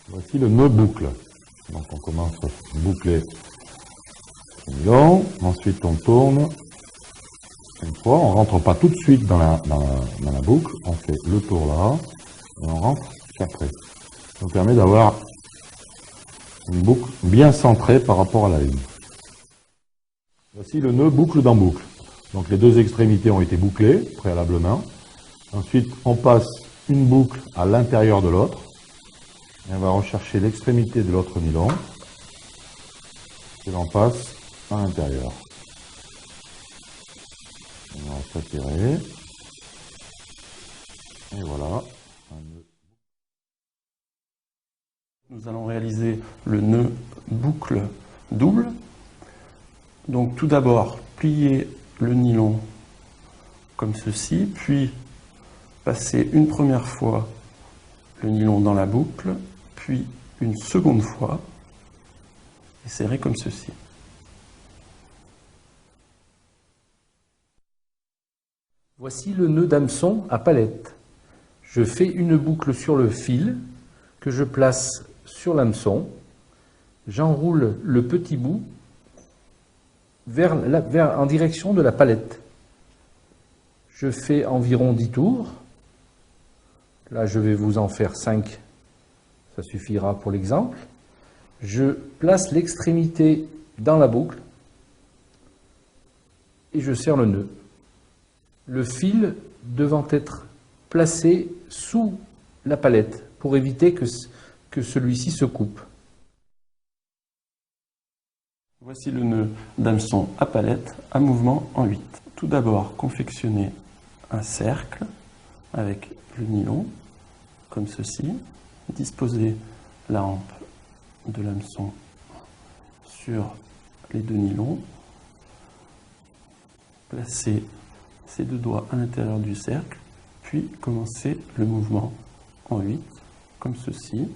Voici le nœud boucle. Donc on commence à boucler le nylon, ensuite on tourne une fois, on ne rentre pas tout de suite dans la boucle, on fait le tour là, et on rentre qu'après. Ça nous permet d'avoir une boucle bien centrée par rapport à la ligne. Voici le nœud boucle dans boucle. Donc les deux extrémités ont été bouclées préalablement. Ensuite, on passe une boucle à l'intérieur de l'autre. Et on va rechercher l'extrémité de l'autre nylon. Et l'on passe à l'intérieur. On va s'attirer. Et voilà. Nous allons réaliser le nœud boucle double. Donc tout d'abord, plier le nylon comme ceci, puis passer une première fois le nylon dans la boucle, puis une seconde fois, et serrer comme ceci. Voici le nœud d'hameçon à palette. Je fais une boucle sur le fil que je place sur l'hameçon. J'enroule le petit bout en direction de la palette. Je fais environ 10 tours. Là, je vais vous en faire 5. Ça suffira pour l'exemple. Je place l'extrémité dans la boucle et je serre le nœud. Le fil devant être placé sous la palette pour éviter que celui-ci se coupe. Voici le nœud d'hameçon à palette à mouvement en 8. Tout d'abord, confectionner un cercle avec le nylon, comme ceci. Disposer la hampe de l'hameçon sur les deux nylons. Placer ses deux doigts à l'intérieur du cercle, puis commencer le mouvement en 8, comme ceci.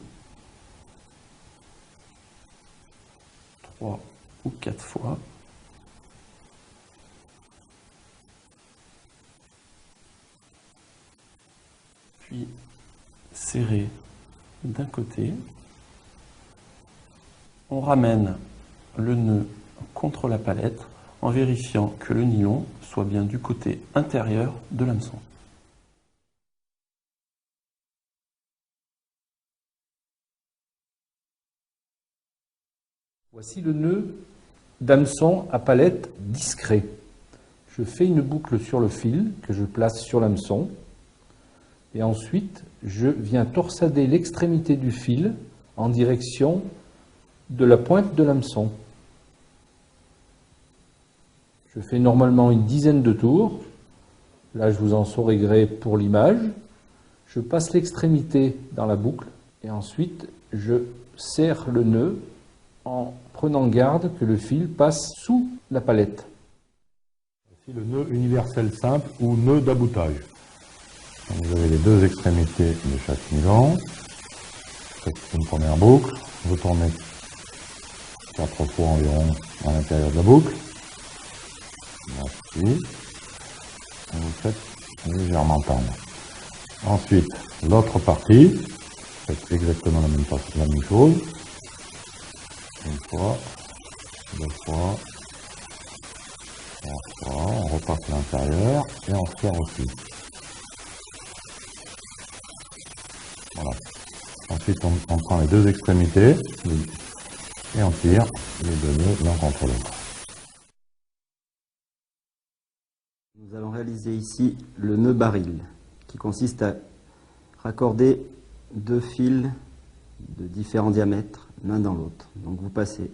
3 ou 4 fois. Puis serrer d'un côté. On ramène le nœud contre la palette en vérifiant que le nylon soit bien du côté intérieur de l'hameçon. Voici le nœud d'hameçon à palette discret. Je fais une boucle sur le fil que je place sur l'hameçon et ensuite je viens torsader l'extrémité du fil en direction de la pointe de l'hameçon. Je fais normalement une dizaine de tours. Là, je vous en saurai gré pour l'image. Je passe l'extrémité dans la boucle et ensuite je serre le nœud en prenant garde que le fil passe sous la palette. Voici le nœud universel simple ou nœud d'aboutage. Vous avez les deux extrémités de chaque nylon. Faites une première boucle. Vous tournez 4 fois environ à l'intérieur de la boucle. Voici. Et vous faites légèrement tendre. Ensuite, l'autre partie. Faites exactement la même chose. Une fois, deux fois, trois fois, on repasse à l'intérieur et on serre aussi. Voilà. Ensuite, on prend les deux extrémités et on tire les deux nœuds l'un contre l'autre. Nous allons réaliser ici le nœud baril, qui consiste à raccorder deux fils de différents diamètres l'un dans l'autre. Donc vous passez,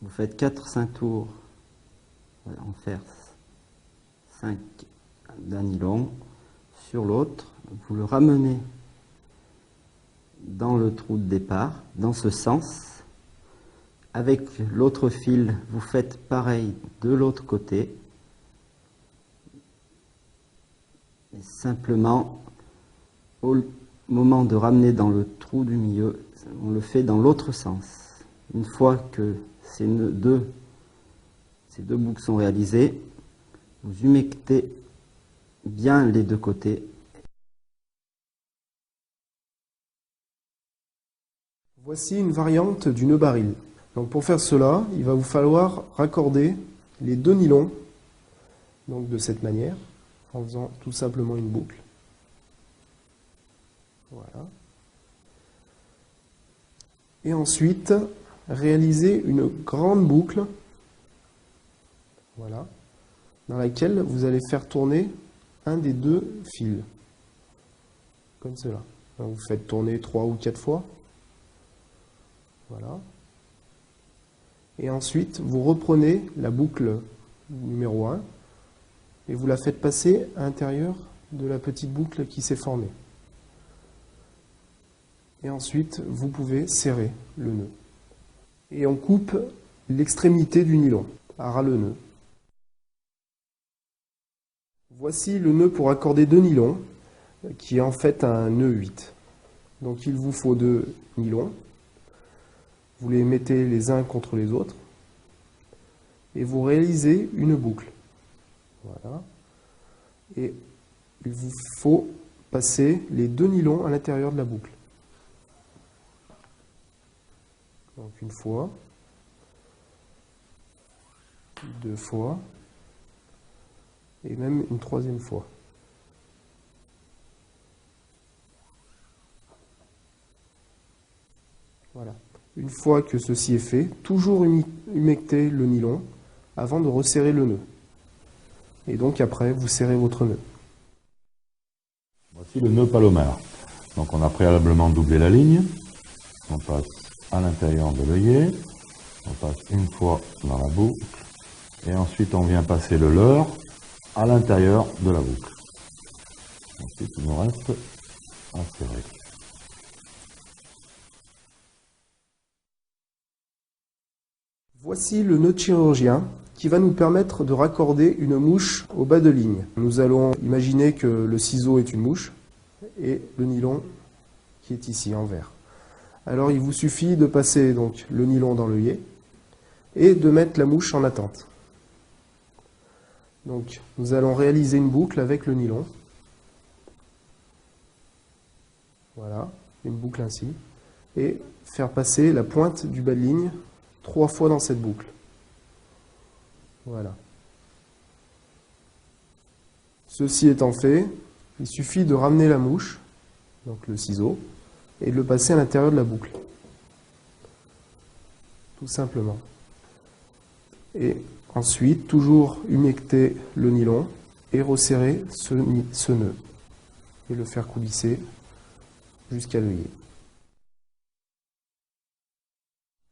vous faites 4-5 tours, voilà, en faire 5 d'un nylon sur l'autre, vous le ramenez dans le trou de départ, dans ce sens. Avec l'autre fil, vous faites pareil de l'autre côté. Et simplement, au moment de ramener dans le trou du milieu, on le fait dans l'autre sens. Une fois que ces deux boucles sont réalisées, vous humectez bien les deux côtés Voici une variante du nœud baril. Donc pour faire cela, il va vous falloir raccorder les deux nylons donc de cette manière, en faisant tout simplement une boucle. Voilà. Et ensuite, réaliser une grande boucle, voilà, dans laquelle vous allez faire tourner un des deux fils, comme cela. Donc vous faites tourner 3 ou 4 fois. Voilà. Et ensuite, vous reprenez la boucle numéro 1 et vous la faites passer à l'intérieur de la petite boucle qui s'est formée. Et ensuite, vous pouvez serrer le nœud. Et on coupe l'extrémité du nylon à ras le nœud. Voici le nœud pour accorder deux nylons, qui est en fait un nœud 8. Donc il vous faut deux nylons. Vous les mettez les uns contre les autres. Et vous réalisez une boucle. Voilà. Et il vous faut passer les deux nylons à l'intérieur de la boucle. Donc une fois, deux fois, et même une troisième fois. Voilà. Une fois que ceci est fait, toujours humecter le nylon avant de resserrer le nœud. Et donc après, vous serrez votre nœud. Voici le nœud palomar. Donc on a préalablement doublé la ligne. On passe à l'intérieur de l'œillet. On passe une fois dans la boucle. Et ensuite on vient passer le leurre à l'intérieur de la boucle. Ensuite il nous reste à serrer. Voici le nœud chirurgien qui va nous permettre de raccorder une mouche au bas de ligne. Nous allons imaginer que le ciseau est une mouche et le nylon qui est ici en vert. Alors il vous suffit de passer donc le nylon dans l'œillet et de mettre la mouche en attente. Donc nous allons réaliser une boucle avec le nylon. Voilà, une boucle ainsi. Et faire passer la pointe du bas de ligne 3 fois dans cette boucle. Voilà. Ceci étant fait, il suffit de ramener la mouche, donc le ciseau, et de le passer à l'intérieur de la boucle. Tout simplement. Et ensuite, toujours humecter le nylon et resserrer ce nœud. Et le faire coulisser jusqu'à l'œillet.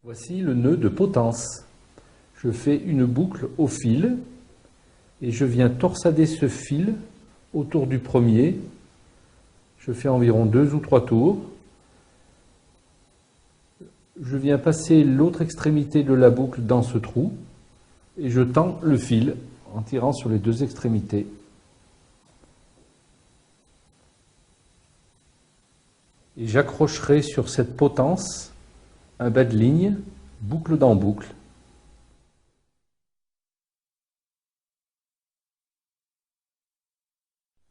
Voici le nœud de potence. Je fais une boucle au fil et je viens torsader ce fil autour du premier. Je fais environ 2 ou 3 tours. Je viens passer l'autre extrémité de la boucle dans ce trou et je tends le fil en tirant sur les 2 extrémités. Et j'accrocherai sur cette potence un bas de ligne, boucle dans boucle.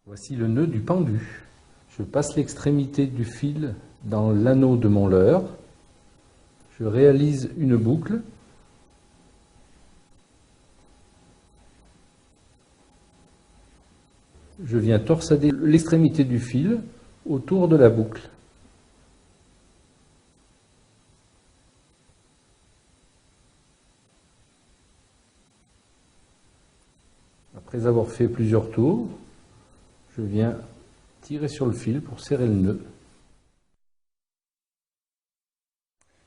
Voici le nœud du pendu. Je passe l'extrémité du fil dans l'anneau de mon leurre. Je réalise une boucle. Je viens torsader l'extrémité du fil autour de la boucle. Après avoir fait plusieurs tours, je viens tirer sur le fil pour serrer le nœud.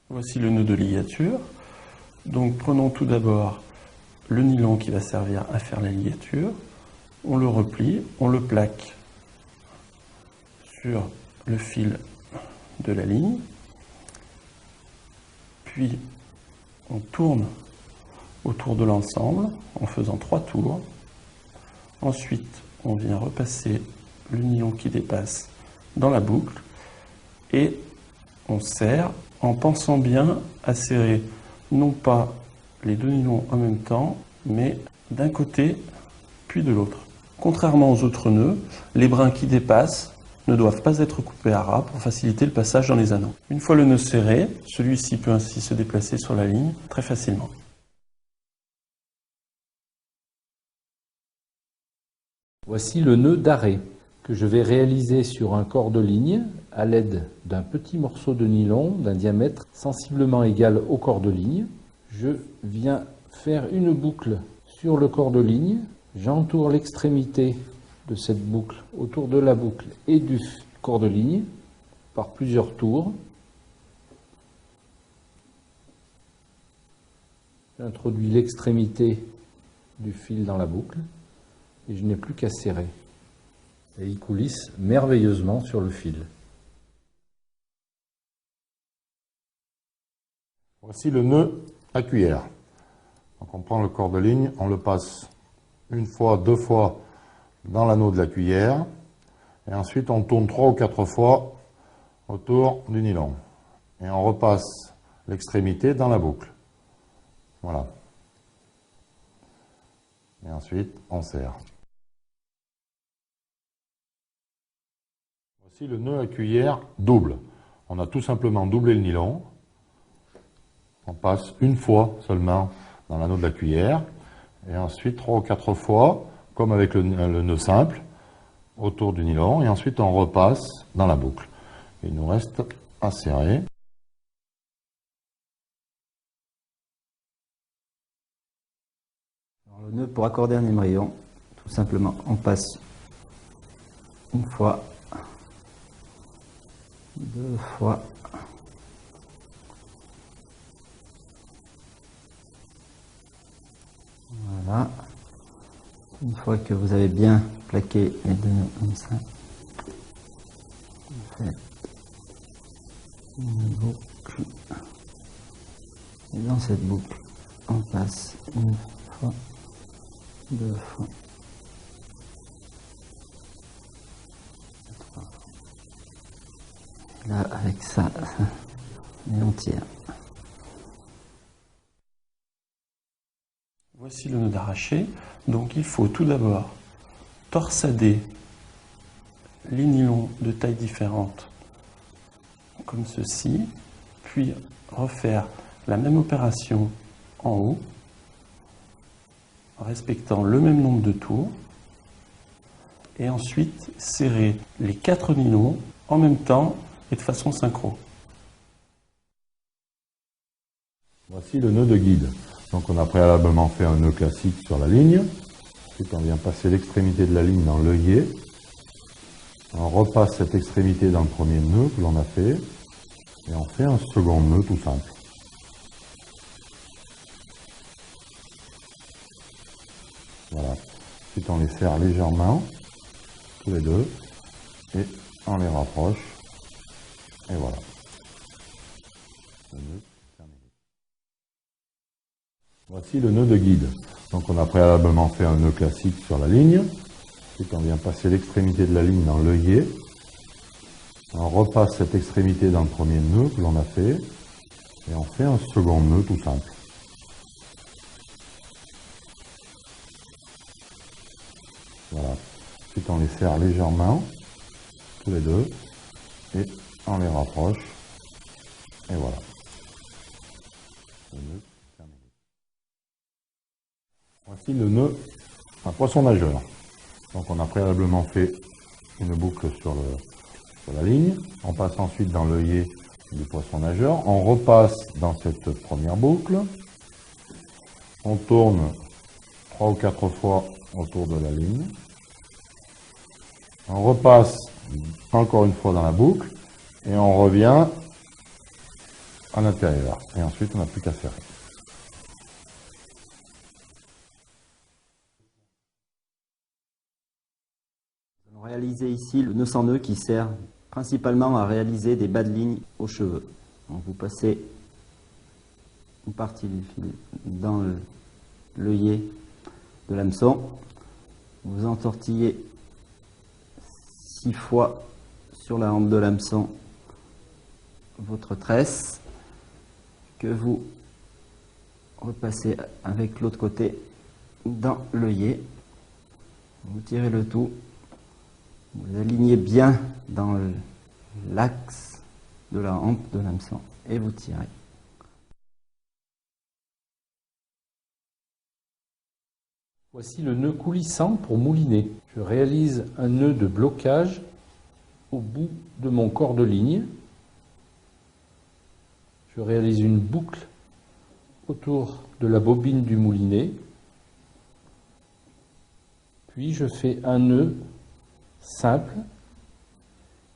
Voici le nœud de ligature. Donc prenons tout d'abord le nylon qui va servir à faire la ligature. On le replie, on le plaque sur le fil de la ligne. Puis on tourne autour de l'ensemble en faisant 3 tours. Ensuite, on vient repasser le nylon qui dépasse dans la boucle et on serre en pensant bien à serrer non pas les 2 nylons en même temps, mais d'un côté puis de l'autre. Contrairement aux autres nœuds, les brins qui dépassent ne doivent pas être coupés à ras pour faciliter le passage dans les anneaux. Une fois le nœud serré, celui-ci peut ainsi se déplacer sur la ligne très facilement. Voici le nœud d'arrêt que je vais réaliser sur un corps de ligne à l'aide d'un petit morceau de nylon d'un diamètre sensiblement égal au corps de ligne. Je viens faire une boucle sur le corps de ligne, j'entoure l'extrémité de cette boucle autour de la boucle et du corps de ligne par plusieurs tours. J'introduis l'extrémité du fil dans la boucle et je n'ai plus qu'à serrer. Et il coulisse merveilleusement sur le fil. Voici le nœud à cuillère. Donc on prend le corps de ligne, on le passe une fois, deux fois dans l'anneau de la cuillère, et ensuite on tourne 3 ou 4 fois autour du nylon. Et on repasse l'extrémité dans la boucle. Voilà. Et ensuite on serre. Voici le nœud à cuillère double. On a tout simplement doublé le nylon. On passe une fois seulement dans l'anneau de la cuillère, et ensuite 3 ou 4 fois, comme avec le nœud simple, autour du nylon, et ensuite on repasse dans la boucle. Il nous reste à serrer. Alors, le nœud pour accorder un émerillon, tout simplement, on passe une fois, deux fois, voilà. Une fois que vous avez bien plaqué les deux nœuds comme ça, vous faites une boucle. Et dans cette boucle, on passe une fois, deux fois, trois fois. Là, avec ça, et on tire. Voici le nœud d'arraché. Donc il faut tout d'abord torsader les nylons de tailles différentes comme ceci, puis refaire la même opération en haut, en respectant le même nombre de tours, et ensuite serrer les 4 nylons en même temps et de façon synchro. Voici le nœud de guide. Donc on a préalablement fait un nœud classique sur la ligne. Ensuite on vient passer l'extrémité de la ligne dans l'œillet. On repasse cette extrémité dans le premier nœud que l'on a fait. Et on fait un second nœud tout simple. Voilà. Ensuite on les serre légèrement, tous les deux. Et on les rapproche. Et voilà. Le nœud. Voici le nœud de guide. Donc on a préalablement fait un nœud classique sur la ligne. Ensuite on vient passer l'extrémité de la ligne dans l'œillet. On repasse cette extrémité dans le premier nœud que l'on a fait. Et on fait un second nœud tout simple. Voilà. Ensuite on les serre légèrement, tous les deux. Et on les rapproche. Et voilà. Le nœud. Voici le nœud à poisson nageur. Donc on a préalablement fait une boucle sur la ligne. On passe ensuite dans l'œillet du poisson nageur. On repasse dans cette première boucle. On tourne 3 ou 4 fois autour de la ligne. On repasse encore une fois dans la boucle. Et on revient à l'intérieur. Et ensuite on n'a plus qu'à serrer. Réaliser ici le nœud sans nœud qui sert principalement à réaliser des bas de ligne aux cheveux. Donc vous passez une partie du fil dans l'œillet de l'hameçon, vous entortillez 6 fois sur la hampe de l'hameçon votre tresse que vous repassez avec l'autre côté dans l'œillet. Vous tirez le tout Vous alignez bien dans l'axe de la hampe de l'hameçon et vous tirez. Voici le nœud coulissant pour mouliner. Je réalise un nœud de blocage au bout de mon corps de ligne. Je réalise une boucle autour de la bobine du moulinet. Puis je fais un nœud simple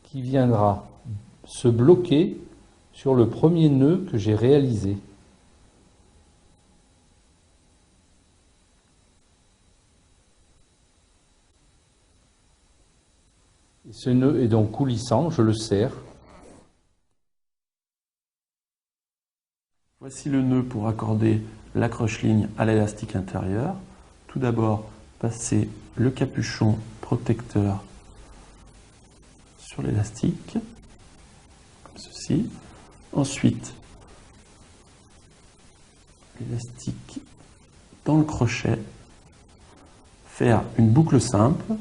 qui viendra se bloquer sur le premier nœud que j'ai réalisé. Et ce nœud est donc coulissant, je le serre. Voici le nœud pour accorder l'accroche-ligne à l'élastique intérieur. Tout d'abord, passer le capuchon protecteur sur l'élastique, comme ceci. Ensuite, l'élastique dans le crochet, faire une boucle simple,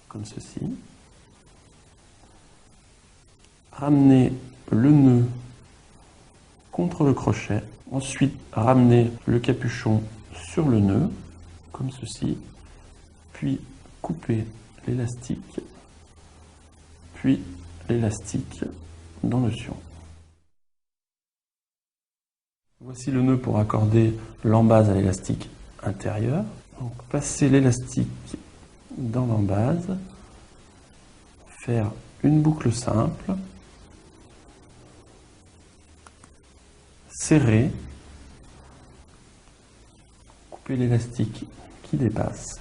comme ceci. Ramener le nœud contre le crochet. Ensuite, ramener le capuchon sur le nœud, comme ceci. Puis, couper l'élastique. Puis, l'élastique dans le sion. Voici le nœud pour accorder l'embase à l'élastique intérieur. Donc, passer l'élastique dans l'embase. Faire une boucle simple. Serrer, couper l'élastique qui dépasse,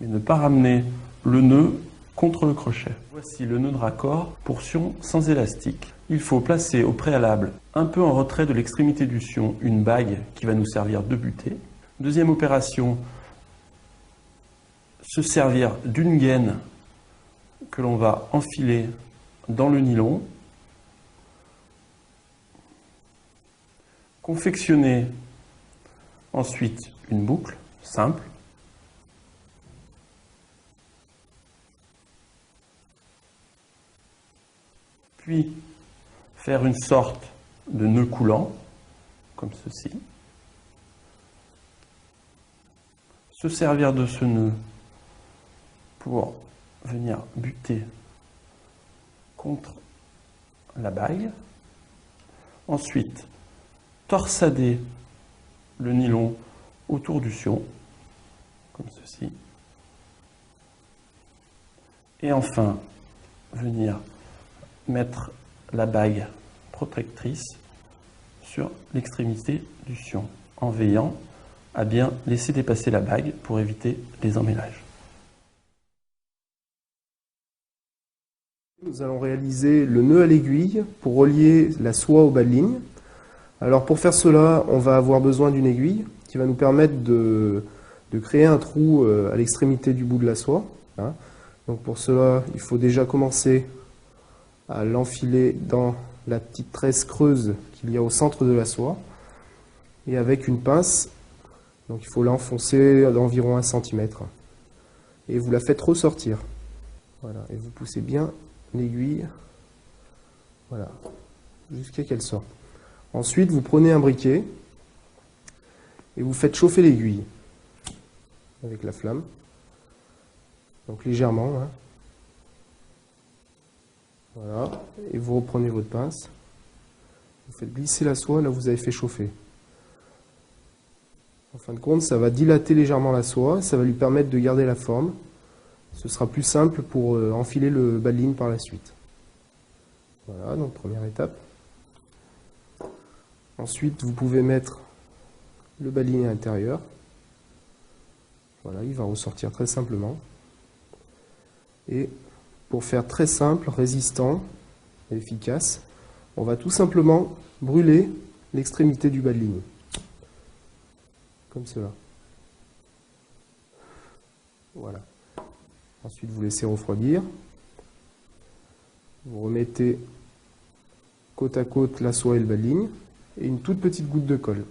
mais ne pas ramener le nœud contre le crochet. Voici le nœud de raccord pour sion sans élastique. Il faut placer au préalable, un peu en retrait de l'extrémité du sion, une bague qui va nous servir de butée. Deuxième opération, se servir d'une gaine que l'on va enfiler dans le nylon, confectionner ensuite une boucle simple, puis faire une sorte de nœud coulant, comme ceci, se servir de ce nœud pour venir buter contre la bague. Ensuite, torsader le nylon autour du sion, comme ceci. Et enfin, venir mettre la bague protectrice sur l'extrémité du sion, en veillant à bien laisser dépasser la bague pour éviter les emmêlages. Nous allons réaliser le nœud à l'aiguille pour relier la soie au bas de ligne. Alors pour faire cela, on va avoir besoin d'une aiguille qui va nous permettre de créer un trou à l'extrémité du bout de la soie. Donc pour cela, il faut déjà commencer à l'enfiler dans la petite tresse creuse qu'il y a au centre de la soie. Et avec une pince, donc il faut l'enfoncer d'environ 1 cm. Et vous la faites ressortir. Voilà, et vous poussez bien l'aiguille, voilà, jusqu'à qu'elle sorte. Ensuite, vous prenez un briquet et vous faites chauffer l'aiguille avec la flamme, donc légèrement. Voilà, et vous reprenez votre pince, vous faites glisser la soie là où vous avez fait chauffer. En fin de compte, ça va dilater légèrement la soie, ça va lui permettre de garder la forme. Ce sera plus simple pour enfiler le bas de ligne par la suite. Voilà, donc première étape. Ensuite, vous pouvez mettre le bas de ligne à l'intérieur. Voilà, il va ressortir très simplement. Et pour faire très simple, résistant et efficace, on va tout simplement brûler l'extrémité du bas de ligne. Comme cela. Voilà. Ensuite, vous laissez refroidir. Vous remettez côte à côte la soie et le bas de ligne. et une toute petite goutte de colle.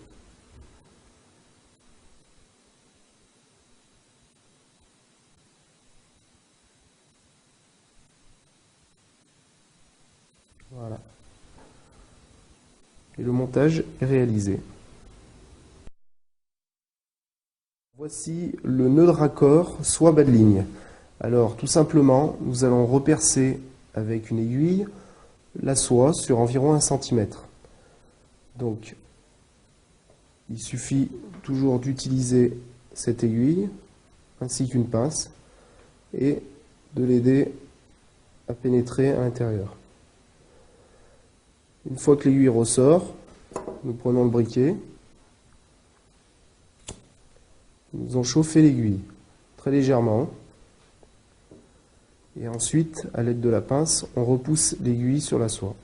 Voilà. Et le montage est réalisé. Voici le nœud de raccord, soit bas de ligne. Alors, tout simplement, nous allons repercer avec une aiguille la soie sur environ 1 cm. Donc, il suffit toujours d'utiliser cette aiguille, ainsi qu'une pince, et de l'aider à pénétrer à l'intérieur. Une fois que l'aiguille ressort, nous prenons le briquet, nous allons chauffer l'aiguille très légèrement, et ensuite, à l'aide de la pince, on repousse l'aiguille sur la soie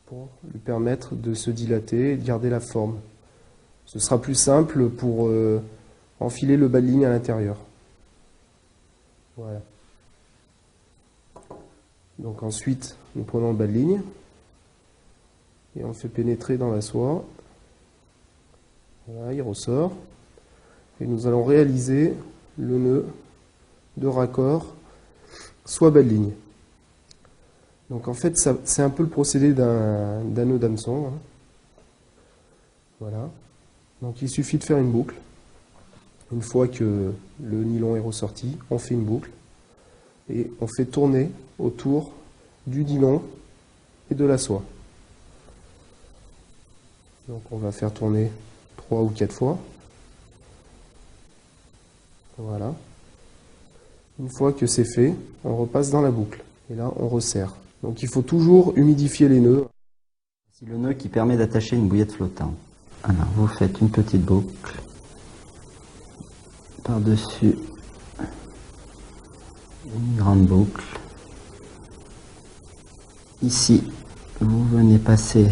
pour lui permettre de se dilater et de garder la forme. Ce sera plus simple pour enfiler le bas de ligne à l'intérieur. Voilà. Donc ensuite, nous prenons le bas de ligne et on le fait pénétrer dans la soie. Voilà, il ressort. Et nous allons réaliser le nœud de raccord, soit bas de ligne. Donc en fait, c'est un peu le procédé d'un nœud d'hameçon. Hein. Voilà. Donc il suffit de faire une boucle. Une fois que le nylon est ressorti, on fait une boucle et on fait tourner autour du nylon et de la soie. Donc on va faire tourner 3 ou 4 fois. Voilà. Une fois que c'est fait, on repasse dans la boucle. Et là, on resserre. Donc il faut toujours humidifier les nœuds. C'est le nœud qui permet d'attacher une bouillette flottante. Alors, vous faites une petite boucle par-dessus une grande boucle. Ici, vous venez passer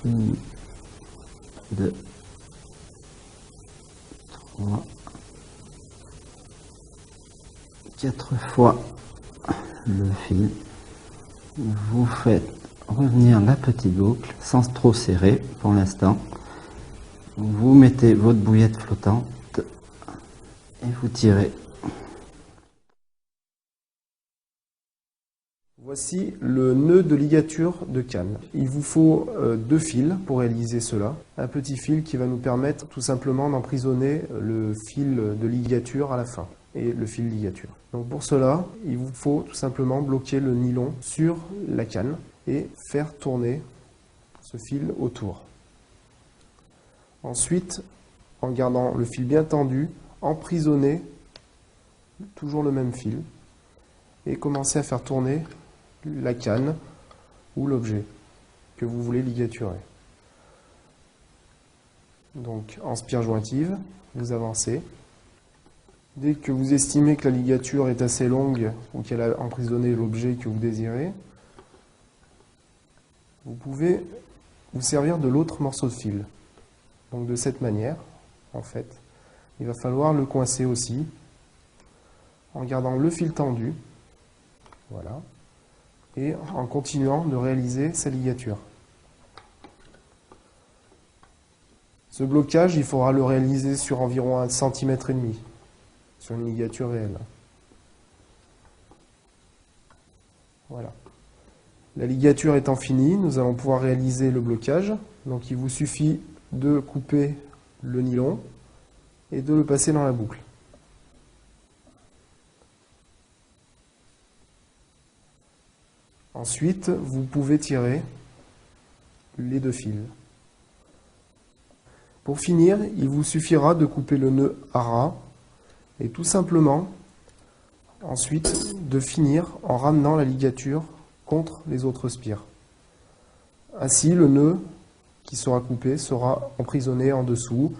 1, 2, 3, 4 fois le fil. Vous faites revenir la petite boucle sans trop serrer pour l'instant. Vous mettez votre bouillette flottante et vous tirez. Voici le nœud de ligature de canne. Il vous faut 2 fils pour réaliser cela. Un petit fil qui va nous permettre tout simplement d'emprisonner le fil de ligature à la fin et le fil de ligature. Donc pour cela, il vous faut tout simplement bloquer le nylon sur la canne et faire tourner ce fil autour. Ensuite, en gardant le fil bien tendu, emprisonnez toujours le même fil et commencez à faire tourner la canne ou l'objet que vous voulez ligaturer. Donc en spire jointive, vous avancez. Dès que vous estimez que la ligature est assez longue ou qu'elle a emprisonné l'objet que vous désirez, vous pouvez vous servir de l'autre morceau de fil. Donc de cette manière, en fait, il va falloir le coincer aussi en gardant le fil tendu, voilà, et en continuant de réaliser sa ligature. Ce blocage, il faudra le réaliser sur environ 1,5 cm, sur une ligature réelle. Voilà. La ligature étant finie, nous allons pouvoir réaliser le blocage. Donc il vous suffit de couper le nylon et de le passer dans la boucle. Ensuite, vous pouvez tirer les 2 fils. Pour finir, il vous suffira de couper le nœud à ras et tout simplement, ensuite, de finir en ramenant la ligature contre les autres spires. Ainsi, le nœud qui sera coupé sera emprisonné en dessous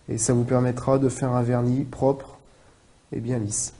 et ça vous permettra de faire un vernis propre et bien lisse.